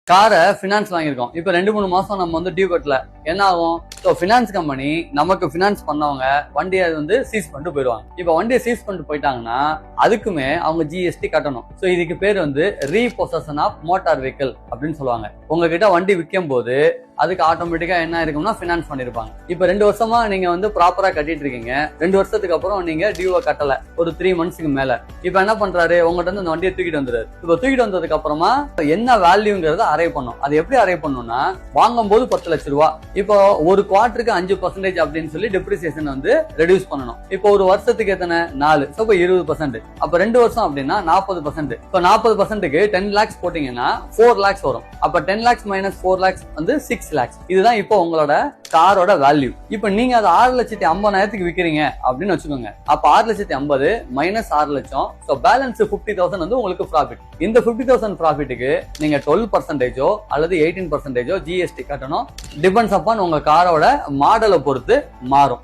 காரை ஃபினான்ஸ் வாங்கியிருக்கோம். இப்போ 2-3 மாசம் நம்ம வந்து டியூ கட்டல, என்ன ஆகும்? ஸோ ஃபினான்ஸ் கம்பெனி நமக்கு ஃபினான்ஸ் பண்ணவங்க வண்டியை வந்து சீஸ் பண்ணிட்டு போயிடுவாங்க. இப்போ வண்டியை சீஸ் பண்ணிட்டு போயிட்டாங்கன்னா அதுக்குமே அவங்க ஜிஎஸ்டி கட்டணும். ஸோ இதுக்கு பேர் வந்து ரீபொசஷன் ஆஃப் மோட்டார் வெஹிக்கிள் அப்படின்னு சொல்லுவாங்க. உங்ககிட்ட வண்டி விற்கும் போது அதுக்கு ஆட்டோமேட்டிக்கா என்ன இருக்கும்னா ஃபினான்ஸ் பண்ணிருப்பாங்க. இப்போ 2 வருஷமா நீங்க வந்து ப்ராப்பரா கட்டிட்டு இருக்கீங்க. 2 வருஷத்துக்கு அப்புறம் நீங்க டியூவை கட்டல, ஒரு 3 மந்த்ஸ்க்கு மேல. இப்போ என்ன பண்றாரு? உங்ககிட்ட இருந்து அந்த வண்டியை தூக்கிட்டு வந்துறாரு. இப்போ தூக்கிட்டு வந்ததுக்கு அப்புறமா என்ன வேல்யூங்கிறத அரைவ் பண்ணும். அது எப்படி அரைவ் பண்ணணும்னா, வாங்கும் போது 10 லட்சம் ரூபாய், இப்போ ஒரு குவார்டருக்கு 5% அப்படின்னு சொல்லி டெப்ரிசியேஷன் வந்து ரெடியூஸ் பண்ணணும். இப்போ ஒரு வருஷத்துக்கு எத்தனை? 4. ஸோ இப்போ 20%. அப்ப 2 வருஷம் அப்படின்னா 40%. இப்போ 40%க்கு 10 lakhs போட்டீங்கன்னா 4 lakhs வரும். அப்ப 10 lakhs minus 4 lakhs வந்து 6 lakhs. இதுதான் இப்போ உங்களோட காரோட வேல்யூ. இப்போ நீங்க அதை 6,50,000 விற்கிறீங்க அப்படின்னு வச்சுக்கோங்க. அப்ப 6,50,000 மைனஸ் 6 லட்சம். ஸோ பேலன்ஸ் 50,000 வந்து உங்களுக்கு ப்ராஃபிட். இந்த 50,000 ப்ராஃபிட்டுக்கு நீங்க 12% அல்லது 18% ஜிஎஸ்டி கட்டணும். டிபெண்ட்ஸ் அப்பான் உங்க காரோட மாடலை பொறுத்து மாறும்.